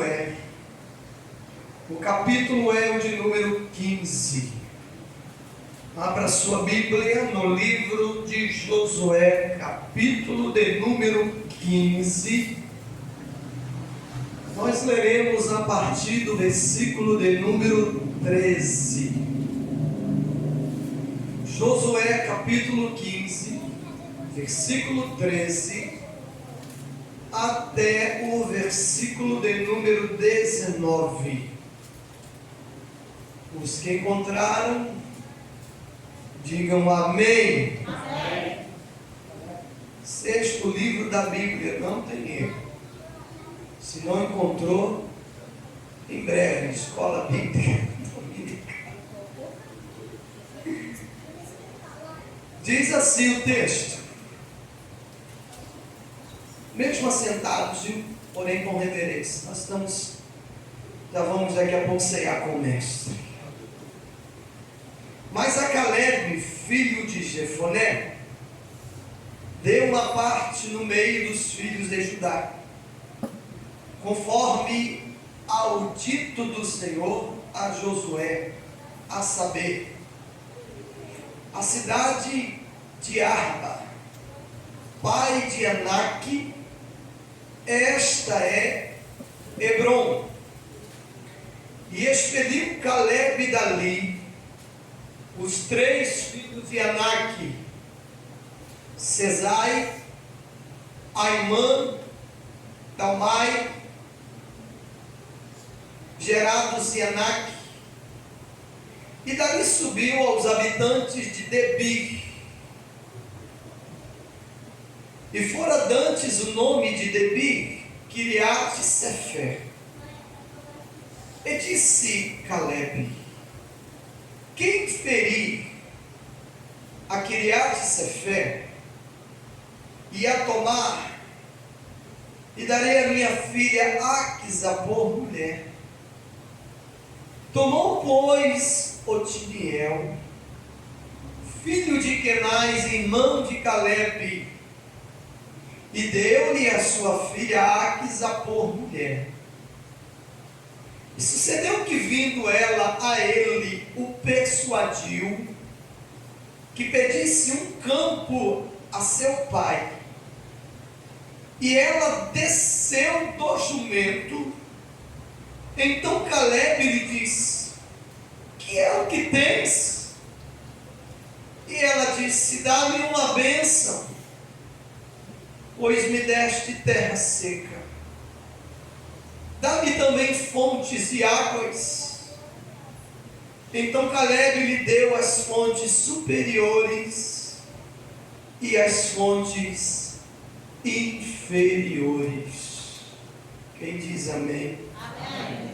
Josué. O capítulo é o de número 15. Abra sua Bíblia no livro de Josué, capítulo de número 15. Nós leremos a partir do versículo de número 13. Josué, capítulo 15, versículo 13, até o versículo de número 19. Os que encontraram, digam amém. Amém. Sexto livro da Bíblia, não tem erro. Se não encontrou, em breve, escola bíblica dominical. Diz assim o texto: mesmo assentados, porém com reverência. Já vamos daqui a pouco ceiar com o mestre. Mas a Caleb, filho de Jefoné, deu uma parte no meio dos filhos de Judá, conforme ao dito do Senhor a Josué, a saber, a cidade de Arba, pai de Anak, esta é Hebron. E expeliu Caleb dali os 3 filhos de Anak, Sesai, Aimã, Talmai, gerados de Anak, e dali subiu aos habitantes de Debir. E fora dantes o nome de Debir, Kiriat Sefer. E disse Caleb: quem ferir a Kiriat Sefer e a tomar, e darei a minha filha Aquisa por mulher. Tomou, pois, Otiniel, filho de Kenaz, irmão de Caleb, e deu-lhe a sua filha Aquisa por mulher. E sucedeu que, vindo ela a ele, o persuadiu que pedisse um campo a seu pai. E ela desceu do jumento. Então Caleb lhe disse: que é o que tens? E ela disse: dá-me uma bênção, pois me deste terra seca. Dá-me também fontes e águas. Então Caleb lhe deu as fontes superiores e as fontes inferiores. Quem diz amém? Amém.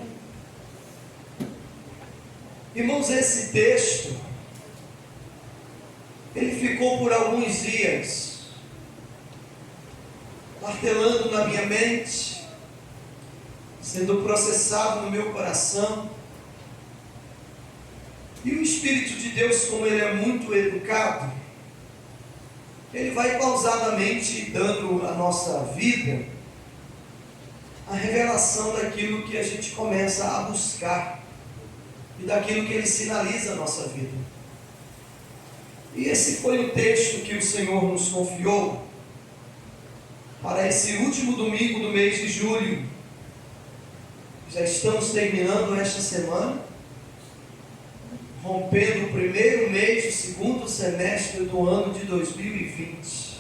Irmãos, esse texto, ele ficou por alguns dias martelando na minha mente, sendo processado no meu coração. E o Espírito de Deus, como ele é muito educado, ele vai pausadamente dando à nossa vida a revelação daquilo que a gente começa a buscar e daquilo que ele sinaliza a nossa vida. E esse foi o texto que o Senhor nos confiou para esse último domingo do mês de julho. Já estamos terminando esta semana, rompendo o primeiro mês do segundo semestre do ano de 2020.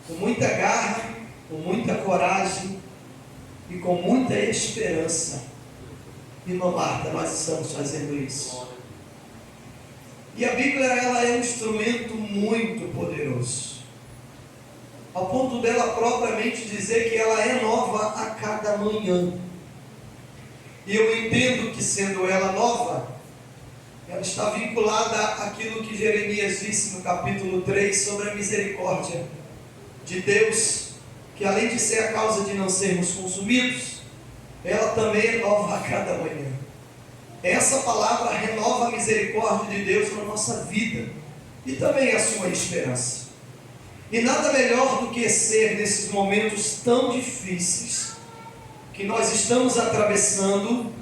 Com muita garra, com muita coragem e com muita esperança. Irmã Marta, nós estamos fazendo isso. E a Bíblia, ela é um instrumento muito poderoso, ao ponto dela propriamente dizer que ela é nova a cada manhã. E eu entendo que, sendo ela nova, ela está vinculada àquilo que Jeremias disse no capítulo 3 sobre a misericórdia de Deus, que além de ser a causa de não sermos consumidos, ela também é nova a cada manhã. Essa palavra renova a misericórdia de Deus na nossa vida e também a sua esperança. E nada melhor do que ser, nesses momentos tão difíceis, que nós estamos atravessando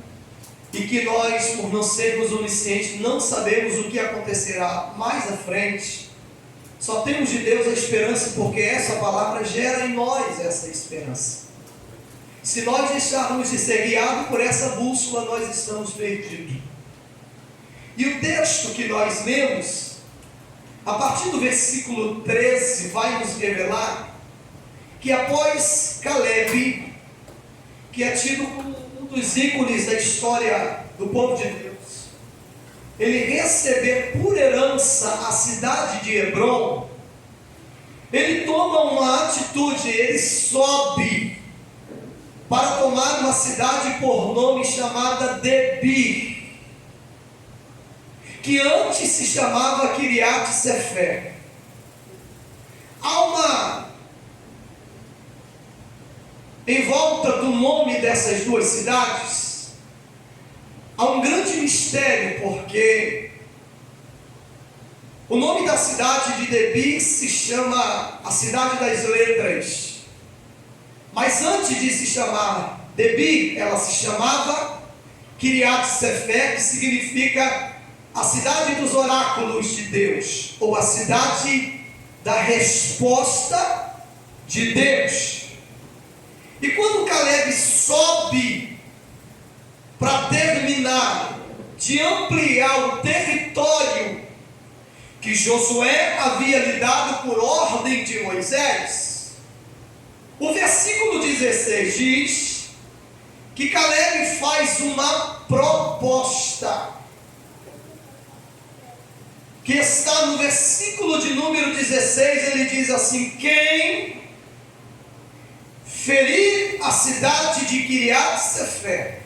e que nós, por não sermos oniscientes, não sabemos o que acontecerá mais à frente. Só temos de Deus a esperança, porque essa palavra gera em nós essa esperança. Se nós deixarmos de ser guiados por essa bússola, nós estamos perdidos. E o texto que nós lemos, a partir do versículo 13, vai nos revelar que após Caleb, que é tido como um dos ícones da história do povo de Deus, ele receber por herança a cidade de Hebrom, ele toma uma atitude, ele sobe para tomar uma cidade por nome chamada Debir, que antes se chamava Kiriat Sefer. Em volta do nome dessas duas cidades, há um grande mistério, porque o nome da cidade de Debir se chama a cidade das letras, mas antes de se chamar Debir, ela se chamava Kiriat Sefer, que significa a cidade dos oráculos de Deus, ou a cidade da resposta de Deus. E quando Caleb sobe para terminar de ampliar o território que Josué havia lhe dado por ordem de Moisés, o versículo 16 diz que Caleb faz uma proposta, que está no versículo de número 16, ele diz assim: quem ferir a cidade de Kiriat Sefer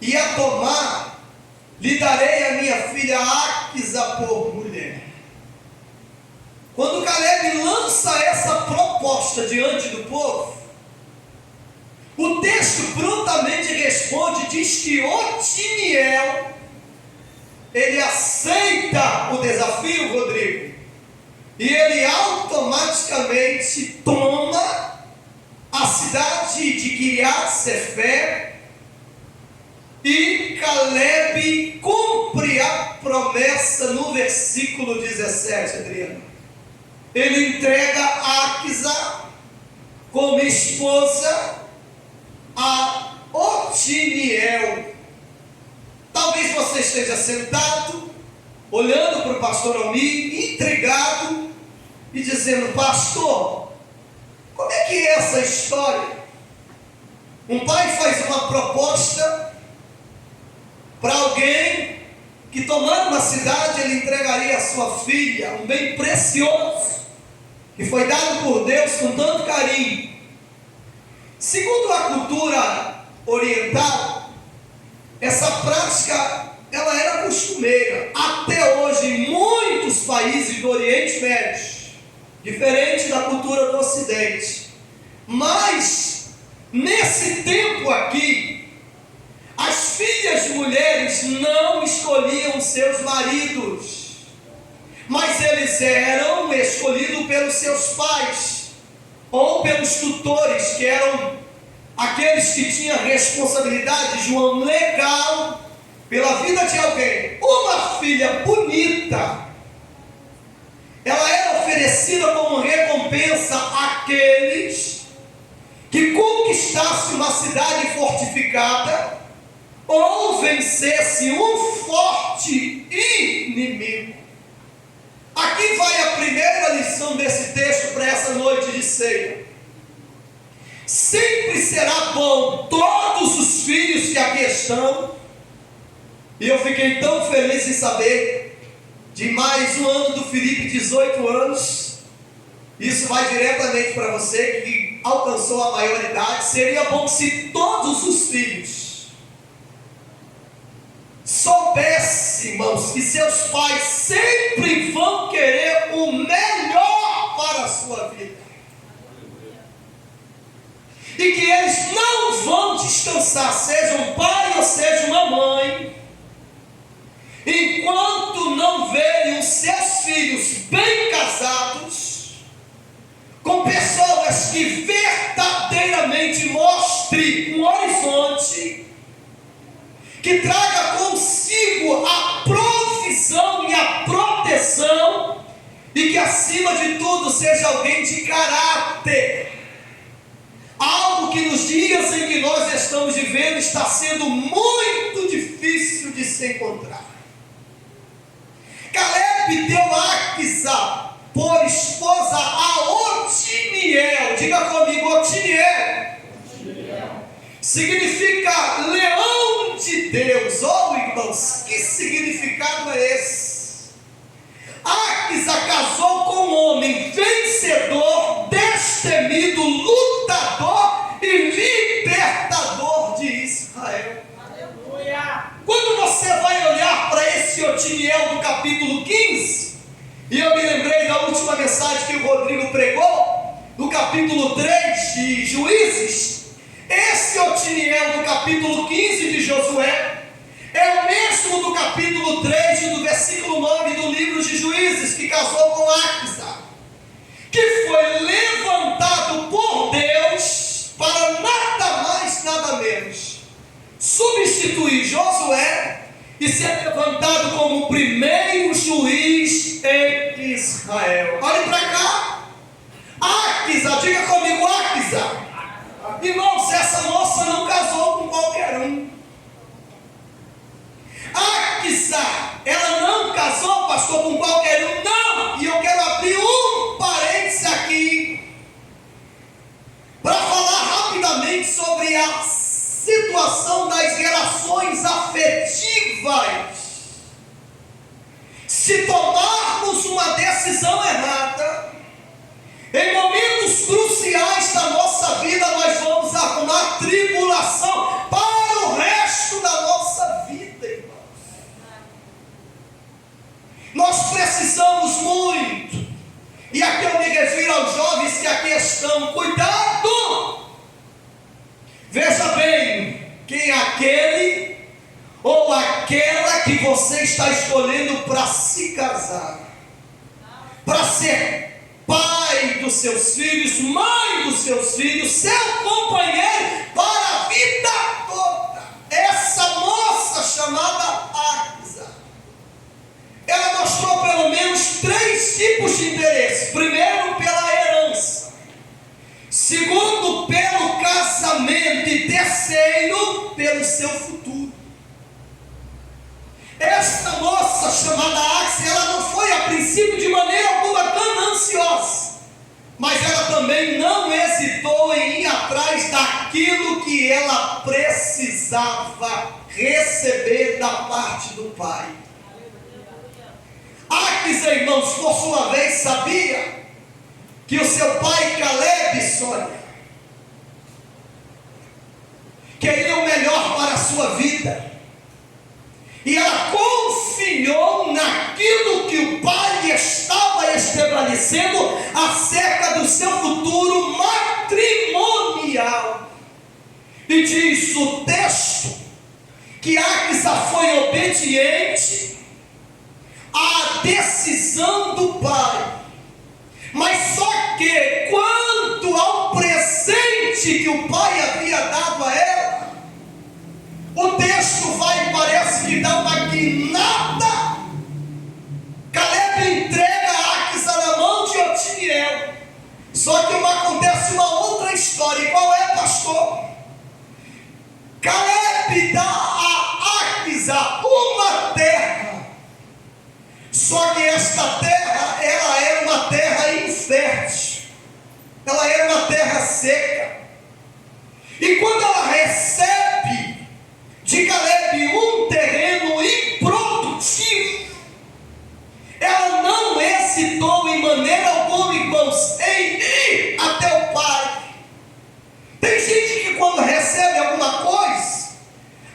e a tomar, lhe darei a minha filha Áquisa por mulher. Quando Caleb lança essa proposta diante do povo, o texto prontamente responde, diz que Otiniel, ele aceita o desafio, Rodrigo, e ele automaticamente toma a cidade de Kiriat Sefer, e Caleb cumpre a promessa no versículo 17, Adriano. Ele entrega Áquisa como esposa a Otiniel. Talvez você esteja sentado, olhando para o pastor Almir, intrigado, e dizendo: pastor, como é que é essa história? Um pai faz uma proposta para alguém que, tomando uma cidade, ele entregaria a sua filha, um bem precioso, que foi dado por Deus com tanto carinho. Segundo a cultura oriental, essa prática, ela era costumeira até hoje em muitos países do Oriente Médio, diferente da cultura do Ocidente. Mas nesse tempo aqui, as filhas mulheres não escolhiam seus maridos, mas eles eram escolhidos pelos seus pais ou pelos tutores, que eram aqueles que tinham responsabilidade, João, legal pela vida de alguém. Uma filha bonita, ela era oferecida como recompensa àqueles que conquistassem uma cidade fortificada ou vencesse um forte inimigo. Aqui vai a primeira lição desse texto para essa noite de ceia. Sempre será bom todos os filhos que aqui estão, e eu fiquei tão feliz em saber de mais um ano do Felipe, 18 anos, isso vai diretamente para você que alcançou a maioridade. Seria bom se todos os filhos soubessem, irmãos, que seus pais sempre vão querer o melhor para a sua vida, e que eles não vão descansar, seja um pai ou seja uma mãe, enquanto não verem os seus filhos bem casados, com pessoas que verdadeiramente mostrem sempre um horizonte que traga consigo a provisão e a proteção, e que acima de tudo seja alguém de caráter. Algo que nos dias em que nós estamos vivendo está sendo muito difícil de se encontrar. Caleb deu Aquisa por esposa a Otiniel. Diga comigo, Otiniel. Significa leão de Deus. Oh, irmãos, que significado é esse? Aquisa casou com um homem vencedor, destemido, lutador e libertador de Israel. Aleluia. Quando você vai olhar para esse Otiniel do capítulo 15, e eu me lembrei da última mensagem que o Rodrigo pregou, no capítulo 3 de Juízes, esse Otiniel do capítulo 15 de Josué é o mesmo do capítulo 3 e do versículo 9 do livro de Juízes, que casou com Aquisa, que foi levantado por Deus para nada mais, nada menos substituir Josué e ser levantado como o primeiro juiz em Israel. Olhe para cá, Aquisa, diga comigo, Aquisa. Irmãos, essa moça não casou com qualquer um. Aquisa, ela não casou, pastor, com qualquer um, não. E eu quero abrir um parênteses aqui para falar rapidamente sobre a situação das relações afetivas. Se tomarmos uma decisão errada, em momentos cruciais da nossa vida, nós vamos arrumar tribulação para o resto da nossa vida, irmãos. Nós precisamos muito, e aqui eu me refiro aos jovens que aqui estão, cuidado! Veja bem, quem é aquele ou aquela que você está escolhendo para se casar, para ser pai dos seus filhos, mãe dos seus filhos, seu companheiro para a vida toda. Essa moça chamada Aquisa, ela mostrou pelo menos 3 tipos de interesse. Primeiro, pela herança. Segundo, pelo casamento. E terceiro, pelo seu futuro. Esta moça chamada Aquisa, ela não foi a princípio de maneira alguma gananciosa, mas ela também não hesitou em ir atrás daquilo que ela precisava receber da parte do pai. Aquisa, irmãos, por sua vez, sabia que o seu pai Caleb, Sônia, queria o melhor para a sua vida, e ela confiou naquilo que o pai estava estabelecendo acerca do seu futuro matrimonial. E diz o texto que Aquisa foi obediente à decisão do pai. Mas só que quanto ao presente que o pai havia dado a ela, o texto vai e parece que dá uma guinada. Caleb entrega a Aquisa na mão de Otiniel. Só que acontece uma outra história. E qual é, pastor? Caleb dá a Aquisa uma terra. Só que esta terra, ela era uma terra infértil. Ela era uma terra seca. E quando ela recebe de Caleb um terreno improdutivo, ela não hesitou em maneira alguma, irmãos, em ir até o pai. Tem gente que quando recebe alguma coisa,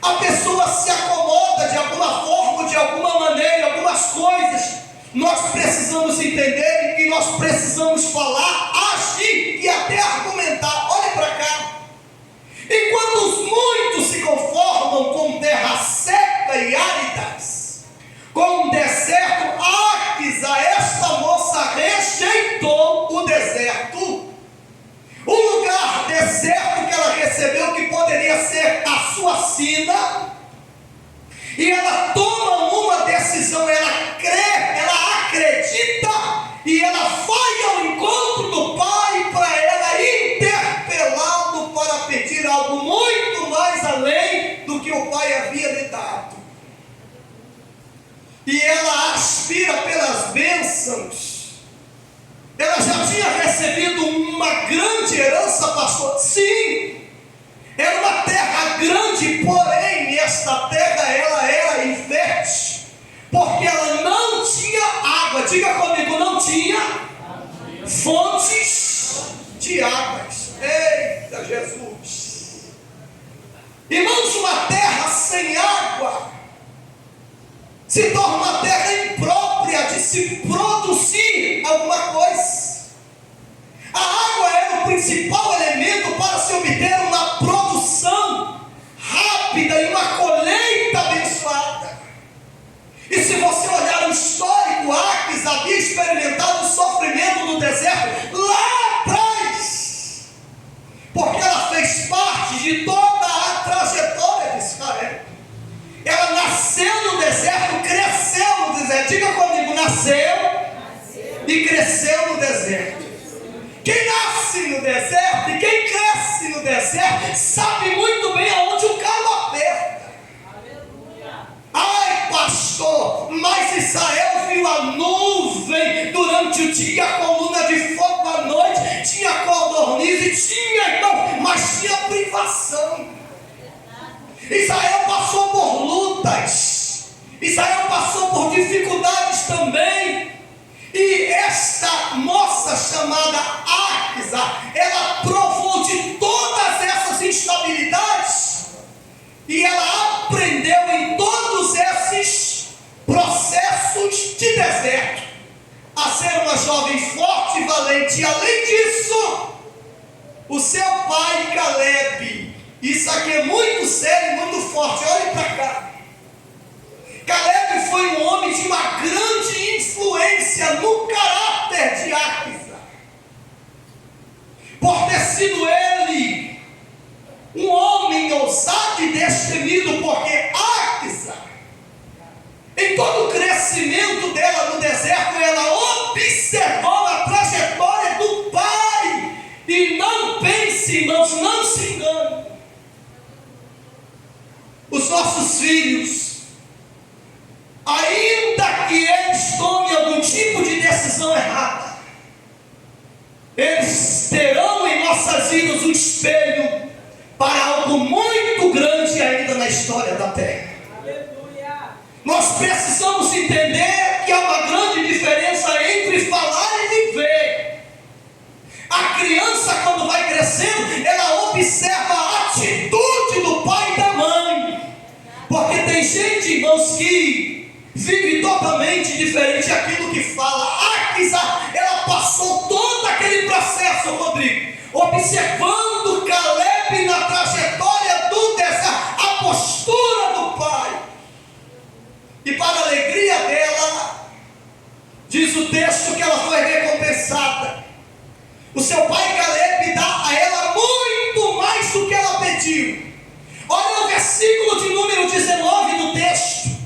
a pessoa se acomoda de alguma forma, de alguma maneira, algumas coisas. Nós precisamos entender que nós precisamos falar, agir e até argumentar. Olha para cá. Enquanto muitos se conformam com terra seca e áridas, com o deserto, Aquisa, esta moça rejeitou o deserto. O lugar deserto que ela recebeu, que pode raciocina e ela toma uma decisão, ela crê, ela acredita e ela vai ao encontro do pai para ela interpelá-lo para pedir algo muito mais além do que o pai havia lhe dado. E ela aspira pelas bênçãos. Ela já tinha recebido uma grande herança, pastor? Sim, era uma terra grande, porém esta terra ela era infértil, porque ela não tinha água. Diga comigo, não tinha fontes de águas. Eita Jesus! Irmãos, uma terra sem água se torna uma terra imprópria de se produzir alguma coisa. A água era o principal elemento para se obter uma produção rápida e uma colheita abençoada. E se você olhar o histórico, Aques havia experimentado o sofrimento no deserto lá atrás, porque ela fez parte de toda a trajetória de Israel. Ela nasceu no deserto, cresceu no deserto. Diga comigo, nasceu e cresceu no deserto. Quem nasce no deserto e quem cresce no deserto sabe muito bem aonde o calo aperta. Ai, pastor, mas Israel viu a nuvem durante o dia, a coluna de fogo à noite, tinha codorniz, tinha, irmão, mas tinha privação. Israel passou por lutas, Israel passou por dificuldades também. E esta moça chamada Áquisa, ela provou de todas essas instabilidades e ela aprendeu em todos esses processos de deserto a ser uma jovem forte e valente. E além disso, o seu pai Caleb, isso aqui é muito sério e muito forte, olhe para cá. Caleb foi um homem de uma grande influência no caráter de Áquisa, por ter sido ele um homem ousado e destemido, porque Áquisa, em todo o crescimento dela no deserto, ela observou a trajetória do pai. E não pense, irmãos, não se engane, os nossos filhos, ainda que eles tomem algum tipo de decisão errada, eles terão em nossas vidas um espelho para algo muito grande ainda na história da terra. Aleluia. Nós precisamos entender que há uma grande diferença entre falar e viver. A criança, quando vai crescendo, ela observa a atitude do pai e da mãe, porque tem gente, irmãos, que vive totalmente diferente daquilo que fala. Áquisa, ela passou todo aquele processo, Rodrigo, observando Caleb na trajetória do deserto, a postura do pai. E para a alegria dela, diz o texto que ela foi recompensada. O seu pai Caleb dá a ela muito mais do que ela pediu. Olha o versículo de número 19 do texto.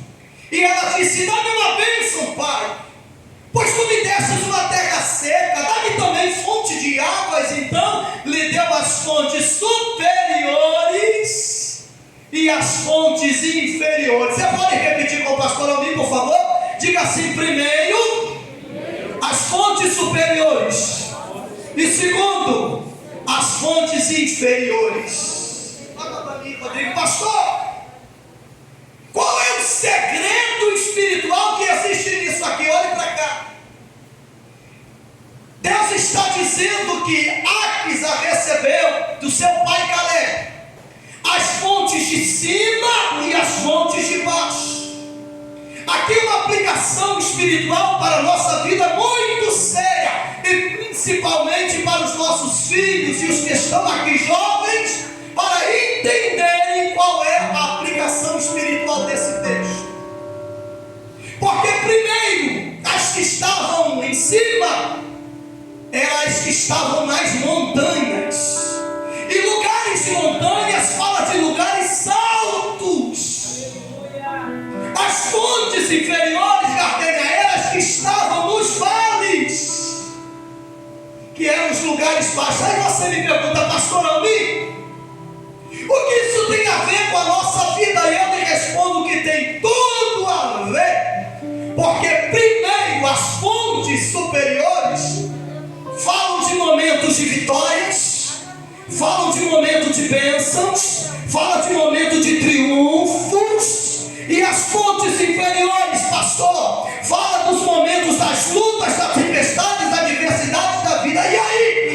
E ela disse: dá-me uma bênção, pai, pois tu me destes uma terra seca, dá-me também fonte de águas. Então lhe deu as fontes superiores e as fontes inferiores. Você pode repetir com o pastor Almir, por favor? Diga assim: primeiro, as fontes superiores, e segundo, as fontes inferiores. Fala para mim, Rodrigo. Pastor, qual é o segredo espiritual que existe nisso aqui? Olhe para cá. Deus está dizendo que Áquisa recebeu do seu pai Caleb as fontes de cima e as fontes de baixo. Aqui é uma aplicação espiritual para a nossa vida muito séria, e principalmente para os nossos filhos e os que estão aqui jovens, para entenderem qual é a aplicação espiritual desse texto. Porque primeiro, as que estavam em cima eram as que estavam nas montanhas. E lugares de montanhas fala de lugares altos. fontes inferiores, garganheiras que estavam nos vales, que eram os lugares baixos. Aí você me pergunta, pastor Almir, o que isso tem a ver com a nossa vida? E eu lhe respondo que tem tudo a ver, porque primeiro as fontes superiores falam de momentos de vitórias, falam de momentos de bênçãos, falam de momentos de triunfos, e as fontes inferiores, pastor, falam dos momentos das lutas, das tempestades, das adversidades da vida. E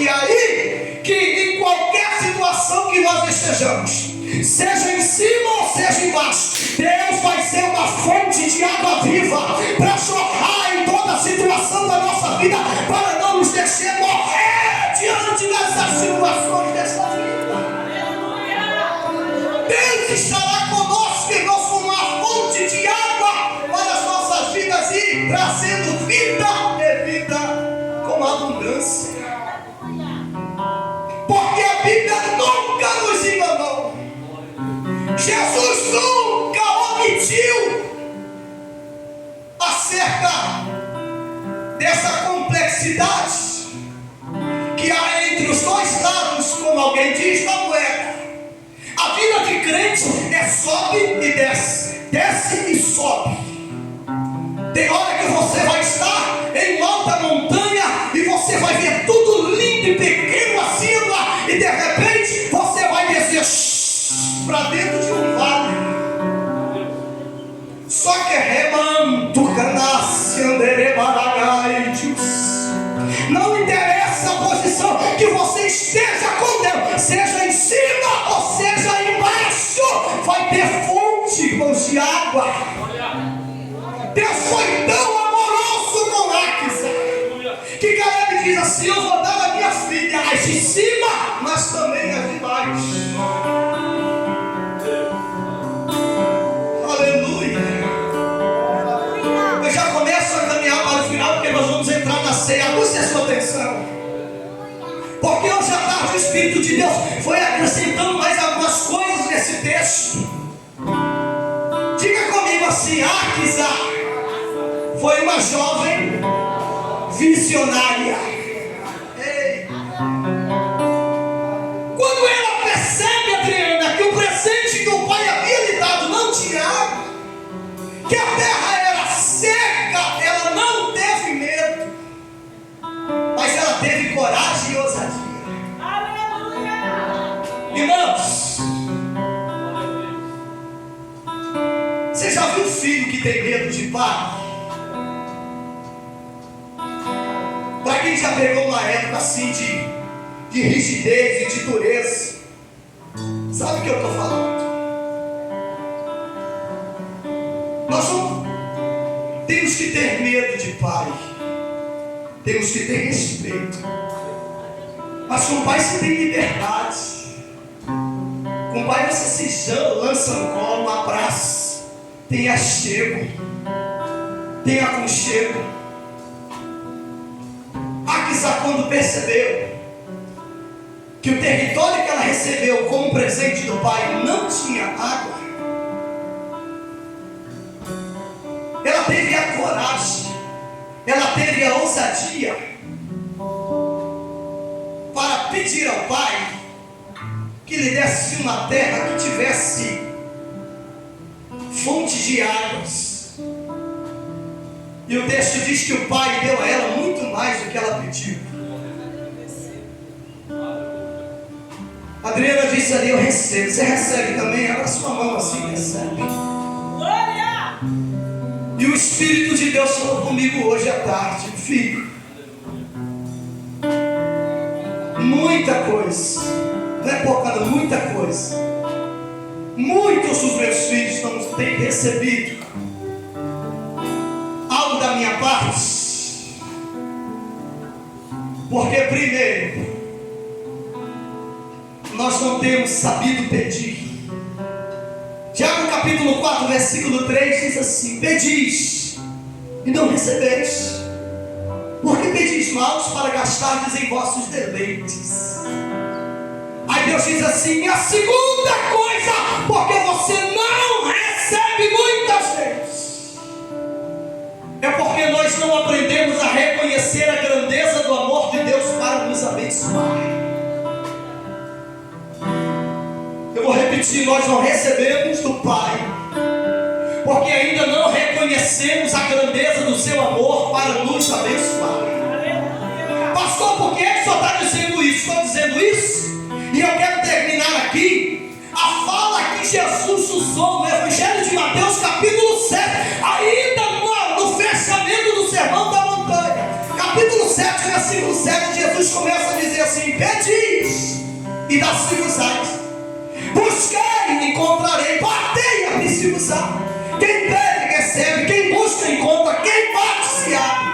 aí, que em qualquer situação que nós estejamos, seja em cima ou seja embaixo, Deus vai ser uma fonte de água viva para jorrar em toda a situação da nossa vida, para não nos deixar morrer diante dessas situações dessa vida. Deus estará conosco, irmãos, como uma fonte de água para as nossas vidas e trazendo vida e vida com abundância. Porque a Bíblia nunca nos enganou. Jesus nunca omitiu acerca dessa complexidade que há entre os dois lados, como alguém diz, da moeda. A vida de crente é sobe e desce, desce e sobe. Tem hora que você vai estar em uma alta montanha e você vai ver tudo lindo e pequeno acima, e de repente você vai descer para dentro de um vale. Só que remanto canasce anderebaragaitos. Não interessa a posição que você esteja com Deus, seja em cima ou seja embaixo, vai ter fonte, irmãos, de água. Deus foi tão amoroso com Áquisa, que Caleb diz assim: eu vou dar a minha filha as de cima, mas também as de baixo. Aleluia. Eu já começo a caminhar para o final, porque nós vamos entrar na ceia. Aguste a sua atenção, porque hoje à tarde o Espírito de Deus foi acrescentando mais algumas coisas nesse texto. Diga comigo assim: Áquisa foi uma jovem visionária. Ei. Quando ela percebe, Adriana, que o presente que o pai havia lhe dado não tinha água, que a terra era seca, ela não teve medo, mas ela teve coragem e ousadia. Aleluia! Irmãos, você já viu um filho que tem medo de pai? Para quem já pegou uma época assim de rigidez e de dureza, sabe o que eu estou falando? Nós temos que ter medo de pai, temos que ter respeito, mas com o pai se tem liberdade. Com o pai você se lança no colo, abraça, tem achego, tem aconchego. Áquisa, quando percebeu que o território que ela recebeu como presente do pai não tinha água, ela teve a coragem, ela teve a ousadia para pedir ao pai que lhe desse uma terra que tivesse fonte de águas. E o texto diz que o pai deu a ela muito mais do que ela pediu. A Adriana disse ali: eu recebo. Você recebe também? Abra sua mão assim, recebe. Glória! E o Espírito de Deus falou comigo hoje à tarde: filho, muita coisa, não é pouca, não, muita coisa. Muitos dos meus filhos não têm recebido algo da minha parte, porque primeiro nós não temos sabido pedir. Tiago capítulo 4 versículo 3 diz assim: pedis e não recebeis, porque pedis maus para gastardes em vossos deleites. Aí Deus diz assim: a segunda coisa, porque você não recebe muitas vezes, repetir, nós não recebemos do Pai, porque ainda não reconhecemos a grandeza do seu amor para nos abençoar. Pastor, por que é que o senhor está dizendo isso? Estou dizendo isso, e eu quero terminar aqui a fala que Jesus usou no Evangelho de Mateus, capítulo 7, ainda no fechamento do Sermão da Montanha. Capítulo 7, versículo 7, Jesus começa a dizer assim: pedis e dá-se-vos-ás, buscai e encontrarei, batei, abri-se-vos-á. Quem pede recebe, quem busca encontra, quem bate se abre.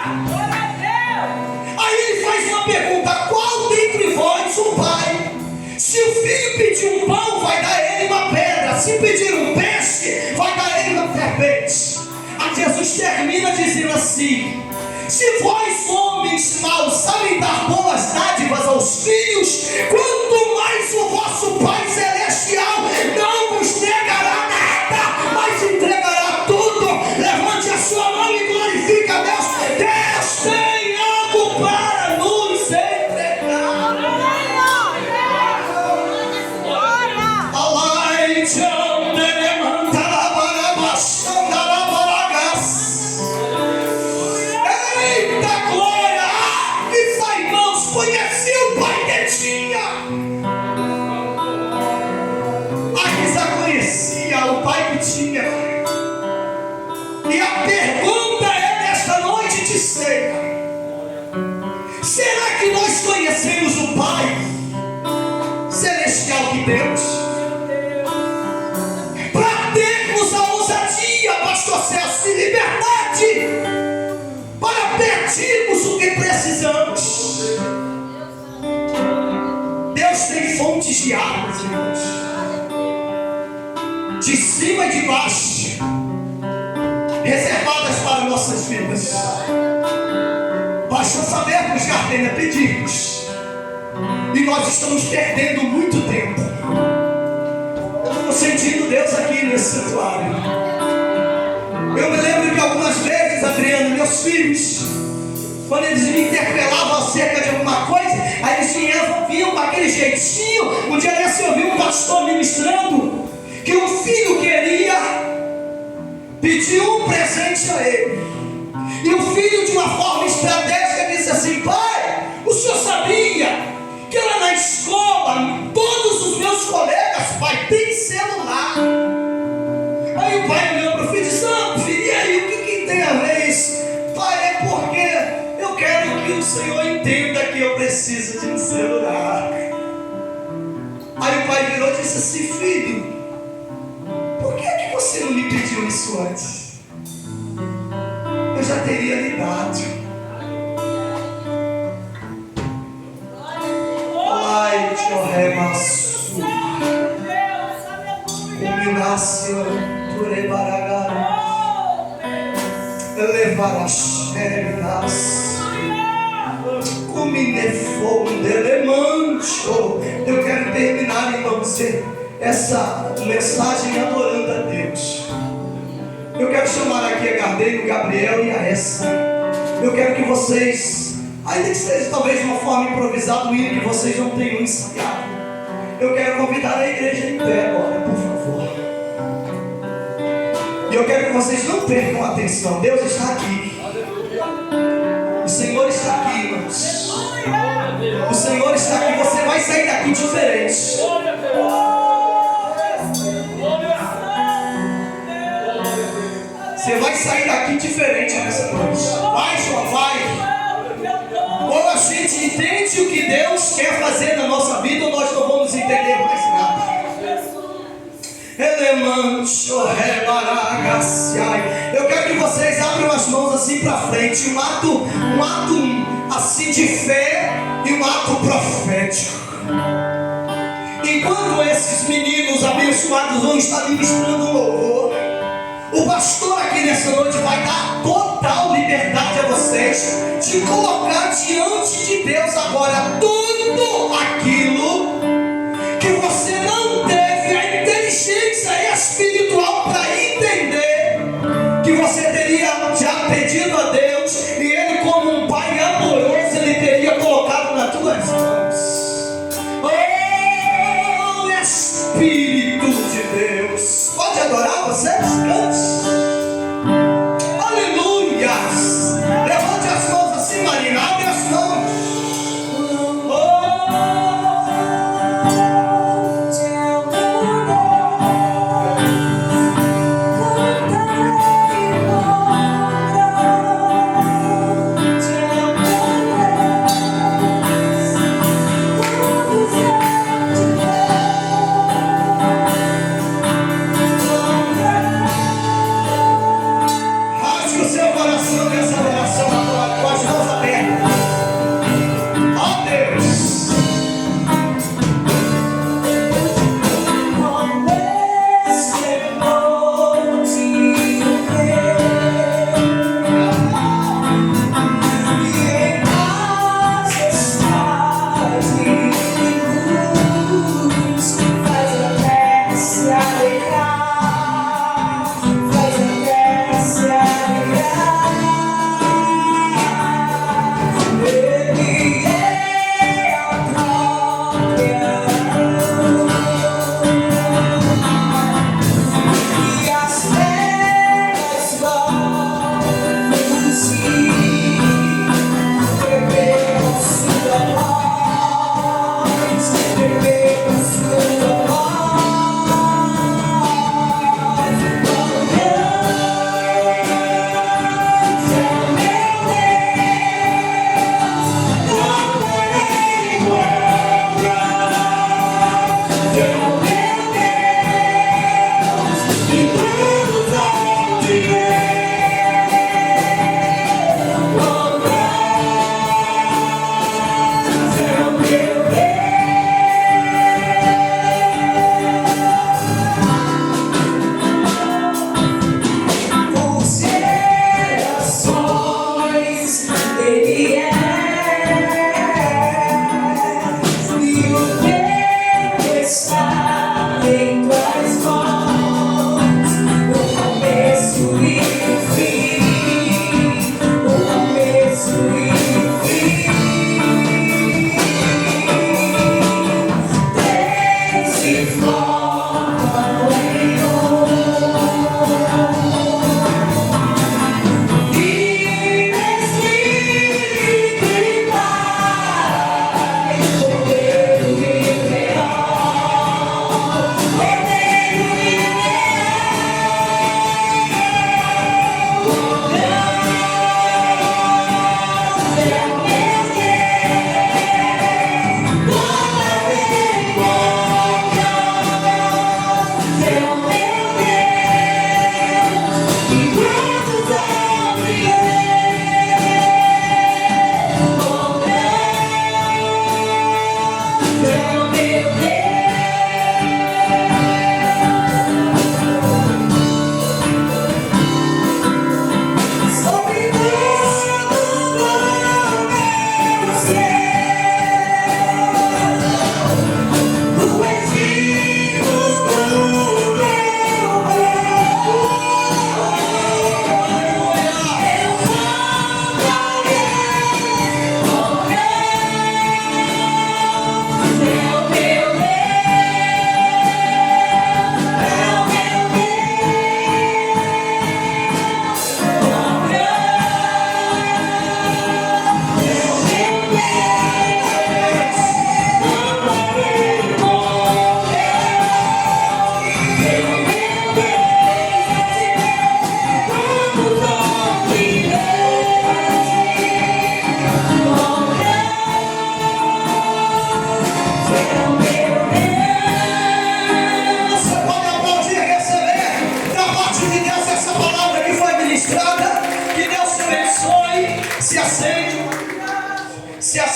Aí ele faz uma pergunta: qual dentre vós o pai, se o filho pedir um pão, vai dar ele uma pedra? Se pedir um peixe, vai dar ele uma serpente? Aí Jesus termina dizendo assim: se vós, homens maus, sabem dar boas dádivas aos filhos, quanto mais o vosso Pai Celestial não vos negará nada, mas entregará tudo. Levante a sua mão e glorifique a Deus. Deus tem algo para nos entregar. Eita glória! Avisa, irmãos, conheci o pai que tinha. Avisa conhecia o pai que tinha. E a pergunta é nesta noite de ceia: será que nós conhecemos o Pai Celestial que temos? Para termos a ousadia, pastor Celso, e liberdade para pedirmos o que precisamos. Deus tem fontes de águas, irmãos, de cima e de baixo, reservadas para nossas vidas. Basta sabermos, Gardênia, pedirmos. E nós estamos perdendo muito tempo. Eu estou sentindo Deus aqui nesse santuário. Eu me lembro que algumas vezes, Adriano, meus filhos, quando eles me interpelavam acerca de alguma coisa, aí eles vinham com aquele jeitinho. Um dia desse eu vi um pastor ministrando que um filho queria pedir um presente a ele. E o filho, de uma forma estratégica, disse assim: pai, o senhor sabia que lá na escola todos os meus colegas, pai, têm celular? Aí o pai olhou para o filho e disse: não, filho, e aí, o que tem a ver isso? Pai, é porque eu quero que o senhor entenda que eu preciso de um celular. Aí o pai virou e disse assim: filho, por que você não me pediu isso antes? Eu já teria lhe dado. Ai, te orremaço. Humilhação, turebaragara. Levar a xeregas. Cuminefondelemante. Eu quero terminar, irmãos, essa mensagem adorando a Deus. Eu quero chamar aqui a Gardênia, o Gabriel e a Essa. Eu quero que vocês, ainda que seja talvez de uma forma improvisada, o hino que vocês não tenham ensaiado, eu quero convidar a igreja em pé agora, por favor. E eu quero que vocês não percam a atenção. Deus está aqui. O Senhor está aqui, irmãos. O Senhor está aqui. Você vai sair daqui diferente. Você vai sair daqui diferente nessa noite. Vai, João, vai. Quando a gente entende o que Deus quer fazer na nossa vida, nós não vamos entender mais nada. Eu quero que vocês abram as mãos assim para frente. Um ato assim de fé e um ato profético. Enquanto esses meninos abençoados vão estar ministrando um louvor, o pastor aqui nessa noite vai dar total liberdade a vocês de colocar diante de Deus agora tudo aquilo que você não teve a inteligência espiritual para entender que você teria já pedido a Deus, e Ele, como um pai amoroso, Ele teria colocado nas tuas mãos. Oh Espírito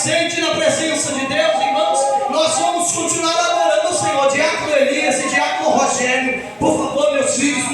sente na presença de Deus, irmãos, nós vamos continuar adorando o Senhor. Diácono Elias e Diácono Rogério, por favor, meus filhos,